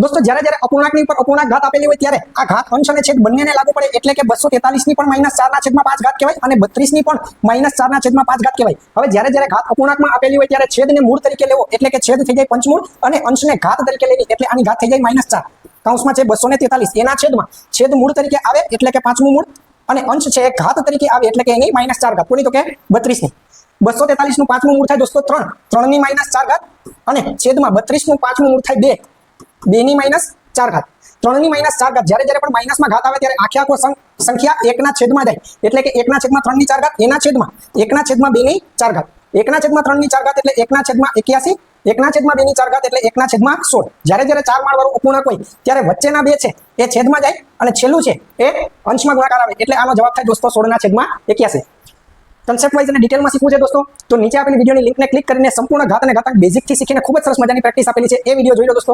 દોસ્તો જ્યારે જ્યારે અપૂર્ણાંકની ઉપર અપૂર્ણાંક ઘાત આપેલી હોય ત્યારે આ ઘાત અંશ અને છેદ બંનેને લાગુ પડે એટલે કે 243 ની પણ -4/5 ઘાત કહેવાય અને 32 ની પણ -4/5 ઘાત કહેવાય। હવે જ્યારે જ્યારે ઘાત અપૂર્ણાંકમાં આપેલી હોય ત્યારે છેદને મૂળ તરીકે લેવો એટલે કે છેદ થઈ જાય પંચમૂળ અને અંશને ઘાત તરીકે લેવી એટલે આની ઘાત થઈ જાય -4 કૌંસમાં છે 243 એના છેદમાં છેદ મૂળ તરીકે આવે એટલે કે પાંચમું મૂળ અને અંશ છે ઘાત તરીકે આવે એટલે કે એની -4 ઘાત કોની તો કે 32 ની 243 નું પાંચમું મૂળ થાય દોસ્તો 3 3 ની -4 ઘાત અને છેદમાં 32 નું પાંચમું મૂળ થાય 2 2 ની -4 ઘાત 3 ની -4 ઘાત જ્યારે જ્યારે પણ માઈનસમાં ઘાત આવે ત્યારે આખે આખો સંખ્યા 1 ના છેદમાં જાય એટલે કે 1 ના છેદમાં 3 ની 4 ઘાત એના છેદમાં 1 ના છેદમાં 2 ની 4 ઘાત 1 ના છેદમાં 3 ની 4 ઘાત એટલે 1 ના છેદમાં 81 1 ના છેદમાં 2 ની 4 ઘાત એટલે 1 ના છેદમાં 16 જ્યારે જ્યારે 4 માળ વાળું અપૂર્ણાંક હોય ત્યારે વચ્ચેના બે છે એ છેદમાં જાય અને છેલ્લું છે એ અંશમાં ગુણાકાર આવે એટલે આનો જવાબ થાય દોસ્તો 16 ના છેદમાં 81। કન્સેપ્ટ વાઇઝ અને ડિટેલમાં શીખવું છે દોસ્તો તો નીચે આપેલી વિડિયોની લિંકને ક્લિક કરીને સંપૂર્ણ ઘાત અને ઘાતાંક બેઝિક થી શીખીને ખૂબ જ સરસ મજાની પ્રેક્ટિસ આપેલી છે એ વિડિયો જોઈ લો દોસ્તો।